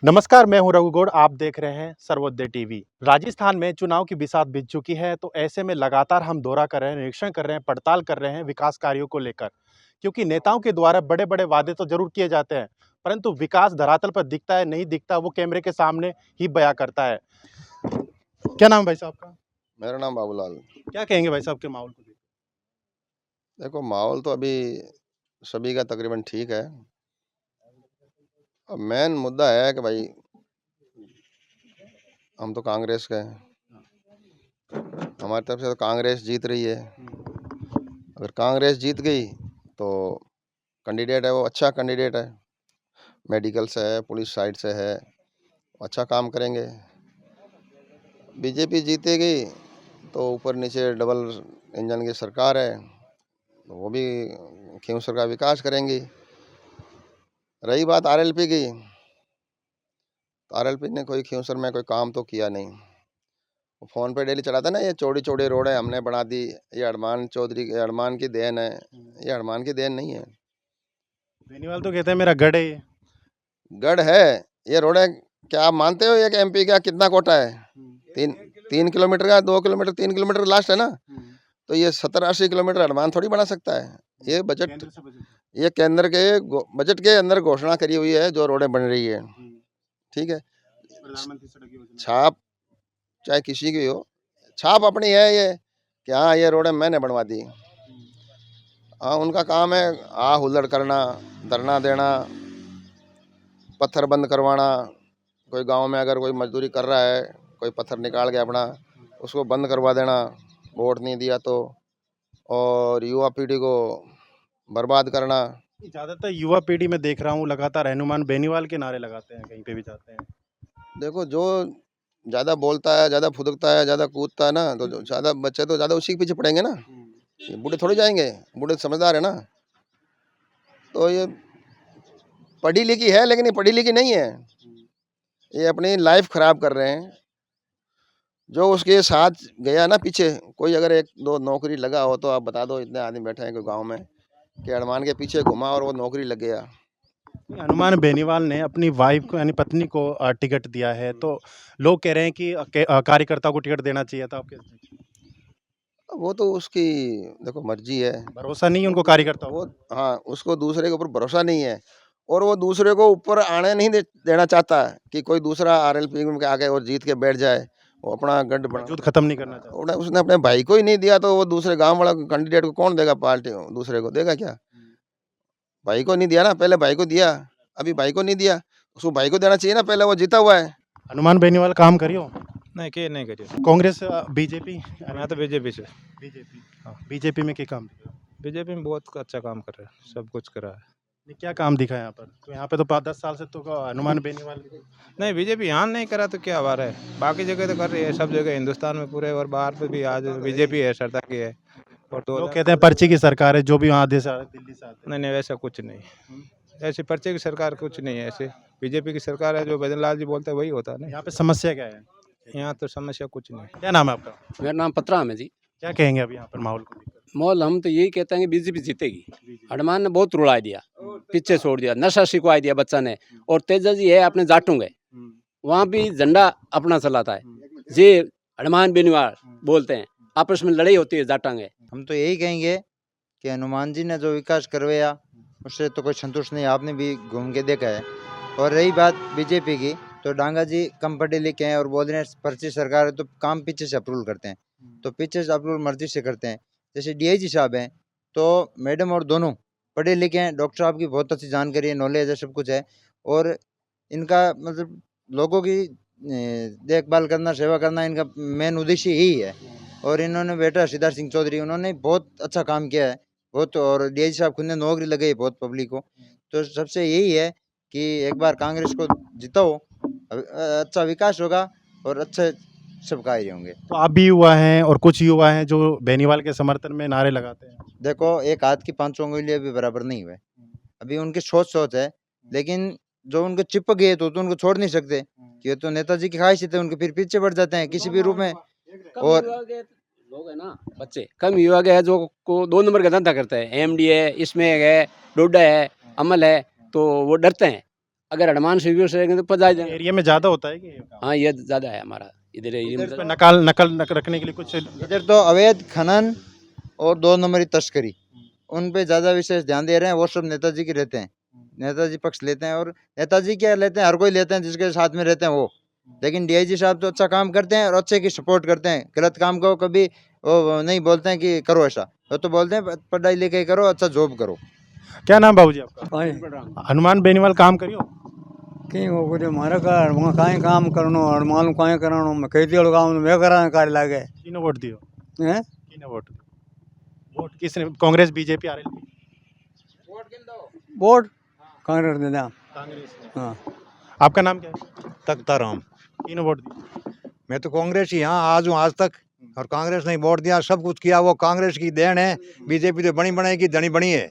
नमस्कार, मैं हूं रघु गौड़। आप देख रहे हैं सर्वोदय टीवी। राजस्थान में चुनाव की बिसात बीत चुकी है, तो ऐसे में लगातार हम दौरा कर रहे हैं, निरीक्षण कर रहे हैं, पड़ताल कर रहे हैं विकास कार्यों को लेकर। क्योंकि नेताओं के द्वारा बड़े-बड़े वादे तो जरूर किए जाते हैं, परंतु विकास धरातल पर दिखता है नहीं दिखता, वो कैमरे के सामने ही बयां करता है। क्या नाम है भाई साहब का? मेरा नाम बाबूलाल। क्या कहेंगे भाई साहब के माहौल को? देखो, माहौल तो अभी सभी का तकरीबन ठीक है। अब मेन मुद्दा है कि भाई हम तो कांग्रेस के हैं, हमारी तरफ से तो कांग्रेस जीत रही है। अगर कांग्रेस जीत गई तो कैंडिडेट है वो अच्छा कैंडिडेट है, मेडिकल से है, पुलिस साइड से है, अच्छा काम करेंगे। बीजेपी जीतेगी तो ऊपर नीचे डबल इंजन की सरकार है, तो वो भी खींवसर का विकास करेंगी। रही बात आरएलपी की, तो आरएलपी ने कोई खींवसर में कोई काम तो किया नहीं। वो फोन पे डेली चलाता ना, ये चौड़ी चौड़ी रोड है हमने बना दी, ये हनुमान की देन है। ये हनुमान की देन नहीं है, बेनीवाल तो कहते हैं मेरा गढ़ है ये। गढ़ है। ये रोड है, क्या आप मानते हो एक एमपी का कितना कोटा है? तीन 3 किलोमीटर का, 2 किलोमीटर, 3 किलोमीटर लास्ट है ना। तो ये 70-80 किलोमीटर हनुमान थोड़ी बना सकता है। ये बजट, ये केंद्र के बजट के अंदर घोषणा करी हुई है जो रोडें बन रही है। ठीक है, छाप चाहे किसी की हो, छाप अपनी है ये कि हाँ ये रोडें मैंने बनवा दी। हाँ, उनका काम है हुल्लड़ करना, धरना देना, पत्थर बंद करवाना। कोई गांव में अगर कोई मजदूरी कर रहा है, कोई पत्थर निकाल के अपना उसको बंद करवा देना, वोट नहीं दिया तो। और युवा पीढ़ी को बर्बाद करना। ज्यादातर युवा पीढ़ी में देख रहा हूँ लगातार हनुमान बेनीवाल के नारे लगाते हैं, कहीं पे भी जाते हैं। देखो, जो ज़्यादा बोलता है, ज़्यादा फुदकता है, ज़्यादा कूदता है ना, तो ज़्यादा बच्चे तो ज़्यादा उसी के पीछे पड़ेंगे ना। ये बूढ़े थोड़ी जाएंगे, बूढ़े समझदार है ना। तो ये पढ़ी लिखी है लेकिन ये पढ़ी लिखी नहीं है, ये अपनी लाइफ खराब कर रहे हैं। जो उसके साथ गया ना पीछे, कोई अगर एक दो नौकरी लगा हो तो आप बता दो, इतने आदमी बैठे हैं कोई गांव में कि हनुमान के पीछे घुमा और वो नौकरी लग गया। हनुमान बेनीवाल ने अपनी वाइफ को यानी पत्नी को टिकट दिया है, तो लोग कह रहे हैं कि कार्यकर्ता को टिकट देना चाहिए था। आप कैसे देखते हैं? वो तो उसकी देखो मर्जी है। भरोसा नहीं है उनको कार्यकर्ताओं वो, पर। हाँ, उसको दूसरे के ऊपर भरोसा नहीं है और वो दूसरे को ऊपर आने नहीं देना चाहता कि कोई दूसरा आरएलपी में आके और जीत के बैठ जाए, वो अपना गढ़ बना। वजूद खत्म नहीं करना चाहते। उसने अपने भाई को ही नहीं दिया तो वो दूसरे गांव वाला कैंडिडेट को कौन देगा? पार्टी दूसरे को देगा क्या? भाई को नहीं दिया ना, पहले भाई को दिया, अभी भाई को नहीं दिया, उसको भाई को देना चाहिए ना, पहले वो जीता हुआ है। हनुमान बेनीवाल काम करियो नहीं किए नहीं करिए। कांग्रेस बीजेपी मैं तो बीजेपी से। बीजेपी हाँ। बीजेपी में क्या काम दिया? बीजेपी में बहुत अच्छा काम कर रहा है, सब कुछ कर रहा है। नहीं, क्या काम दिखा यहाँ पर? तो यहाँ पे तो 5-10 साल से तो हनुमान बेनीवाल। नहीं, बीजेपी यहाँ नहीं करा तो क्या बात है, बाकी जगह तो कर रही है, सब जगह हिंदुस्तान में पूरे और बाहर पे भी आज बीजेपी है, सरकार की है। और लोग कहते हैं पर्ची की सरकार है, जो भी वहाँ आधे से दिल्ली से आते हैं। नहीं नहीं, वैसा कुछ नहीं, ऐसी पर्चे की सरकार कुछ नहीं है। ऐसे बीजेपी की सरकार है, जो भजन लाल जी बोलते हैं वही होता है ना। यहाँ पे समस्या क्या है? यहाँ तो समस्या कुछ नहीं। क्या नाम है आपका? मेरा नाम पतराम है जी। क्या कहेंगे अभी यहाँ पर माहौल को लेकर? मॉल हम तो यही कहते हैं कि बीजेपी जीतेगी। हनुमान ने बहुत रुला दिया, पीछे छोड़ दिया, नशा सिखवा दिया बच्चा ने। और तेजा जी है अपने जाटूंगे, वहाँ भी झंडा अपना चलाता है। ये हनुमान बेनीवाल बोलते हैं, आपस में लड़ाई होती है जाटांगे। हम तो यही कहेंगे कि हनुमान जी ने जो विकास करवाया उससे तो कोई संतुष्ट नहीं, आपने भी घूम के देखा है। और रही बात बीजेपी की, तो डांगा जी कम पढ़े लिखे हैं और बोल रहे हैं पर्ची सरकार है, तो काम पीछे से अप्रूवल करते हैं, तो पीछे से अप्रूवल मर्जी से करते हैं। जैसे डीआईजी साहब हैं, तो मैडम और दोनों पढ़े लिखे हैं, डॉक्टर साहब की बहुत अच्छी जानकारी है, नॉलेज है, सब कुछ है। और इनका मतलब लोगों की देखभाल करना, सेवा करना इनका मेन उद्देश्य यही है। और इन्होंने बेटा सिद्धार्थ सिंह चौधरी, उन्होंने बहुत अच्छा काम किया है बहुत। और डीआईजी साहब खुद ने नौकरी लगाई बहुत पब्लिक को। तो सबसे यही है कि एक बार कांग्रेस को जिताओ, अच्छा विकास होगा और अच्छे सब कार्य होंगे। तो आप भी युवा हैं और कुछ युवा हैं जो बेनीवाल के समर्थन में नारे लगाते हैं। देखो, एक हाथ की 5 उंगलियां भी बराबर नहीं हुए। अभी उनकी सोच है, लेकिन जो उनको चिपक गए तो उनको छोड़ नहीं सकते। ये तो नेताजी की ख्वाहिश थे, उनके फिर पीछे बढ़ जाते हैं किसी भी रूप में। और लोग है ना, बच्चे कम युवा के है जो को 2 नंबर का धंधा करते हैं, एमडी है, इसमें है, डोडा है, अमल है, तो वो डरते हैं अगर हनुमान शिविर से रहेंगे तो पहुंचा जाएंगे। एरिया में ज्यादा होता है कि ये काम? हाँ ये ज्यादा है हमारा इधर एरिया इस पे में। नकल रखने के लिए कुछ इधर तो अवैध खनन और 2 नंबरी तस्करी उन पे ज़्यादा विशेष ध्यान दे रहे हैं। वो सब नेताजी के रहते हैं, नेताजी पक्ष लेते हैं। और नेताजी क्या लेते हैं, हर कोई लेते हैं जिसके साथ में रहते हैं वो। लेकिन डीआईजी साहब तो अच्छा काम करते हैं और अच्छे की सपोर्ट करते हैं। गलत काम को कभी वो नहीं बोलते हैं कि करो ऐसा, वो तो बोलते हैं पढ़ाई लिखाई करो, अच्छा जॉब करो। क्या नाम बाबूजी आपका? हनुमान बेनीवाल काम करियो? कहीं हो गए मारा कर वहाँ काहे काम करनो और मालूम काहे करनो मैं कह दियो काम मैं करा कार्य लागे किने वोट दियो? हैं किने वोट दियो? वोट किसने? Congress, BJP, RLP? Vote Congress दे दा। कांग्रेस। हाँ आपका नाम क्या है? तख्ताराम। किने वोट दियो? मैं तो कांग्रेस ही यहाँ आज हूँ आज तक, और कांग्रेस ने वोट दिया, सब कुछ किया, वो कांग्रेस की देन है। बीजेपी तो बनी बनाई धनी बनी है।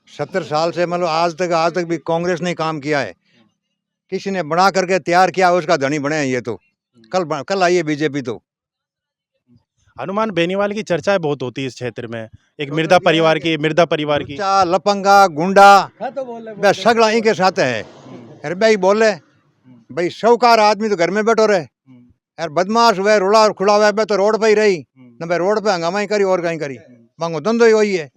70 साल से मतलब आज तक भी कांग्रेस ने काम किया है। किसी ने बना करके तैयार किया, उसका धनी बने हैं ये तो। कल आई है बीजेपी तो। हनुमान बेनीवाल की चर्चाएं बहुत होती है इस क्षेत्र में। एक मिर्जा परिवार की लुच्चा, लपंगा, गुंडा बे सगला इनके साथ है। अरे भाई बोले भाई शौकार आदमी तो घर में बैठो रहे, यार बदमाश हुए रुला खुला हुआ बे तो रोड पे ही रही न भाई, रोड पे हंगामा ही करी और कहीं करी, मांगो धंधो ही वही है।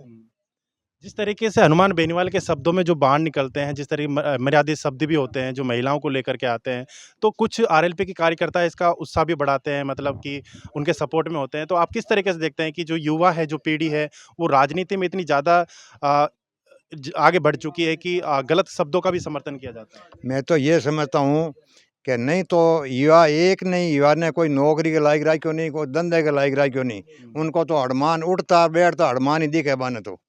जिस तरीके से हनुमान बेनीवाल के शब्दों में जो बाण निकलते हैं, जिस तरीके मर्यादित शब्द भी होते हैं जो महिलाओं को लेकर के आते हैं, तो कुछ आरएलपी के कार्यकर्ता इसका उत्साह भी बढ़ाते हैं, मतलब कि उनके सपोर्ट में होते हैं। तो आप किस तरीके से देखते हैं कि जो युवा है, जो पीढ़ी है, वो राजनीति में इतनी ज़्यादा आगे बढ़ चुकी है कि गलत शब्दों का भी समर्थन किया जाता है? मैं तो ये समझता हूँ कि नहीं तो युवा एक नहीं, युवा ने कोई नौकरी के लायक रहा क्यों नहीं, कोई धंधे के लायक रहा क्यों नहीं, उनको तो हड़मान उठता बैठता हड़मान ही दिखे बाने तो।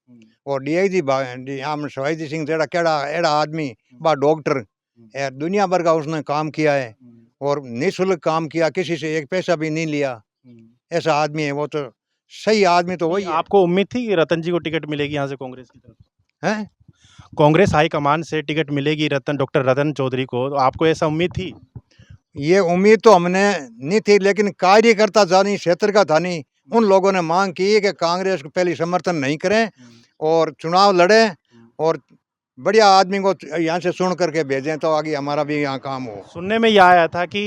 और डीआईजी आम शिवाजी सिंह जेड़ा केड़ा एड़ा आदमी बा डॉक्टर यार दुनिया भर का उसने काम किया है और निःशुल्क काम किया, किसी से एक पैसा भी नहीं लिया, ऐसा आदमी है वो। तो सही आदमी तो वही है। आपको उम्मीद थी कि रतन जी को टिकट मिलेगी यहाँ से कांग्रेस की तरफ? हैं? कांग्रेस हाईकमान से टिकट मिलेगी डॉक्टर रतन चौधरी को, तो आपको ऐसा उम्मीद थी? ये उम्मीद तो हमने नहीं थी, लेकिन कार्यकर्ता था नहीं, क्षेत्र का था नहीं, उन लोगों ने मांग की कि कांग्रेस को पहले समर्थन नहीं करें और चुनाव लड़े और बढ़िया आदमी को यहाँ से चुन करके भेजें तो आगे हमारा भी यहाँ काम हो। सुनने में यह आया था कि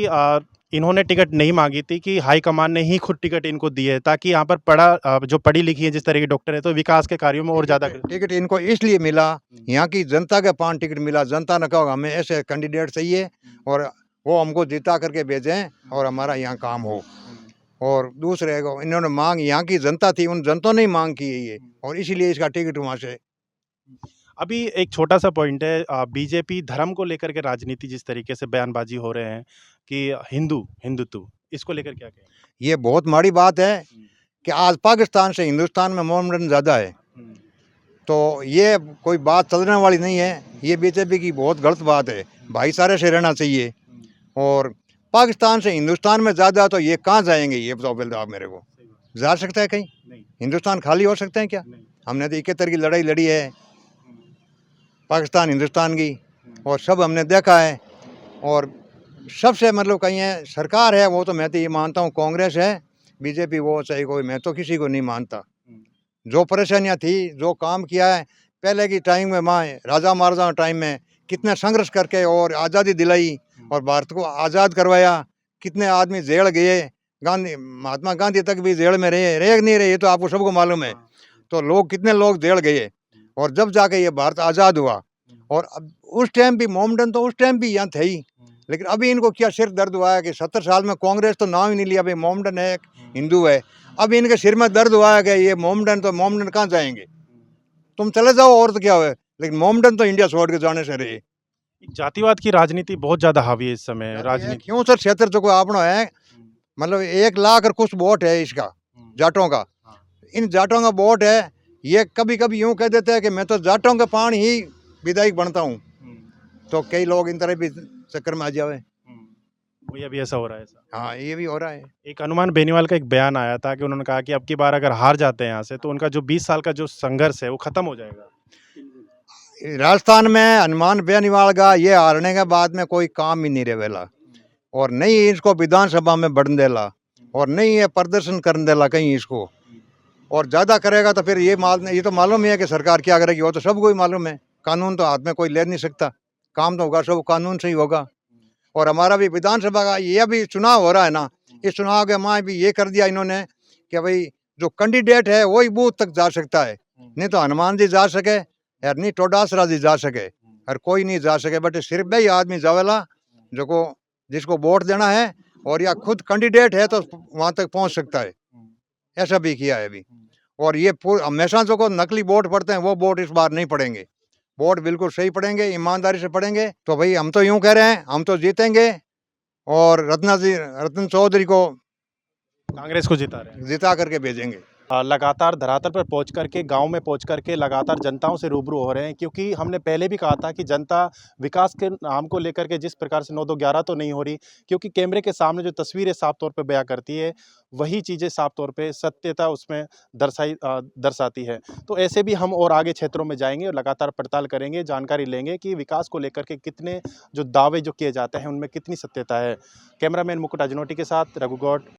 इन्होंने टिकट नहीं मांगी थी, कि हाईकमान ने ही खुद टिकट इनको दी है ताकि यहाँ पर जो पढ़ी लिखी है जिस तरह की डॉक्टर है तो विकास के कार्यों में और ज़्यादा टिकट इनको इसलिए मिला, यहाँ की जनता के 5 टिकट मिला, जनता ने कहा हमें ऐसे कैंडिडेट चाहिए और वो हमको जिता करके भेजें और हमारा यहाँ काम हो। और दूसरे को इन्होंने मांग, यहाँ की जनता थी, उन जनता ने ही मांग की है ये, और इसीलिए इसका टिकट वहाँ से। अभी एक छोटा सा पॉइंट है, बीजेपी धर्म को लेकर के राजनीति जिस तरीके से बयानबाजी हो रहे हैं कि हिंदुत्व, इसको लेकर क्या कहें? ये बहुत माड़ी बात है कि आज पाकिस्तान से हिंदुस्तान में मोहम्मदन ज़्यादा है, तो ये कोई बात चलने वाली नहीं है। ये बीजेपी की बहुत गलत बात है। भाईचारे से रहना चाहिए। और पाकिस्तान से हिंदुस्तान में ज़्यादा, तो ये कहाँ जाएंगे ये बताओ पहले आप मेरे को। जा सकता है कहीं? हिंदुस्तान खाली हो सकते हैं क्या? हमने तो 71 की लड़ाई लड़ी है पाकिस्तान हिंदुस्तान की, और सब हमने देखा है। और सबसे मतलब कहीं है सरकार है, वो तो मैं तो ये मानता हूँ कांग्रेस है, बीजेपी वो चाहे कोई, मैं तो किसी को नहीं मानता। जो परेशानियाँ थी, जो काम किया है पहले की टाइम में, माँ राजा महाराजा टाइम में कितने संघर्ष करके और आज़ादी दिलाई और भारत को आज़ाद करवाया। कितने आदमी जेल गए, महात्मा गांधी तक भी जेल में रहे नहीं रहे, ये तो आपको सबको मालूम है। तो लोग कितने लोग जेल गए, और जब जाके ये भारत आज़ाद हुआ। और अब उस टाइम भी मोहम्मदन तो उस टाइम भी यहाँ थे ही, लेकिन अभी इनको क्या सिर दर्द हुआ है कि 70 साल में कांग्रेस तो नाम ही नहीं लिया, भाई मोहम्मदन है हिंदू है। अब इनके सिर में दर्द हुआ है कि ये मोहम्मदन, तो मोहम्मदन कहाँ जाएंगे? तुम चले जाओ और तो क्या हुआ, लेकिन मोहम्मदन तो इंडिया छोड़ के जाने से रहे। जातिवाद की राजनीति बहुत ज़्यादा हावी है इस समय राजनीति। क्यों सर? क्षेत्र तो कोई अपना है, मतलब 1 लाख और कुछ वोट है इसका, जाटों का। इन जाटों का वोट है। ये कभी कभी यूँ कह देते हैं कि मैं तो जाटों के पान ही विधायक बनता हूँ, तो कई लोग इन तरह भी चक्कर में आ जाए। वही अभी ऐसा हो रहा है ऐसा। हाँ, ये भी हो रहा है। एक हनुमान बेनीवाल का एक बयान आया था कि उन्होंने कहा कि अब की बार अगर हार जाते हैं यहाँ से तो उनका जो 20 साल का जो संघर्ष है वो खत्म हो जाएगा। राजस्थान में हनुमान बेनीवाल का ये हारने के बाद में कोई काम ही नहीं रहेला, और नहीं इसको विधानसभा में बढ़ने देला, और नहीं ये प्रदर्शन करने देला कहीं इसको। और ज़्यादा करेगा तो फिर ये तो मालूम ही है कि सरकार क्या करेगी, वो तो सबको ही मालूम है। कानून तो हाथ में कोई ले नहीं सकता। काम तो होगा सब कानून से ही होगा। और हमारा भी विधानसभा का ये अभी चुनाव हो रहा है ना, इस चुनाव के माँ भी ये कर दिया इन्होंने कि भाई जो कैंडिडेट है वही बूथ तक जा सकता है, नहीं तो हनुमान जी जा सके यार, नहीं टोडासरा जी जा सके, और कोई नहीं जा सके, बट सिर्फ वही आदमी जावेला जो को जिसको वोट देना है, और या खुद कैंडिडेट है तो वहां तक पहुंच सकता है। ऐसा भी किया है अभी। और ये हमेशा जो को नकली वोट पड़ते हैं वो वोट इस बार नहीं पड़ेंगे, वोट बिल्कुल सही पड़ेंगे, ईमानदारी से पड़ेंगे। तो भाई हम तो यूं कह रहे हैं हम तो जीतेंगे, और रत्न चौधरी को कांग्रेस को जिता रहे हैं। जिता करके भेजेंगे। लगातार धरातल पर पहुंच करके, गांव में पहुंच करके लगातार जनताओं से रूबरू हो रहे हैं, क्योंकि हमने पहले भी कहा था कि जनता विकास के नाम को लेकर के जिस प्रकार से 9-2-11 तो नहीं हो रही, क्योंकि कैमरे के सामने जो तस्वीरें साफ तौर पे बयां करती है वही चीज़ें साफ तौर पे सत्यता उसमें दर्शाती है। तो ऐसे भी हम और आगे क्षेत्रों में जाएंगे और लगातार पड़ताल करेंगे, जानकारी लेंगे कि विकास को लेकर के कितने जो दावे जो किए जाते हैं उनमें कितनी सत्यता है। कैमरामैन मुकुट अजनोटी के साथ रघु गौड।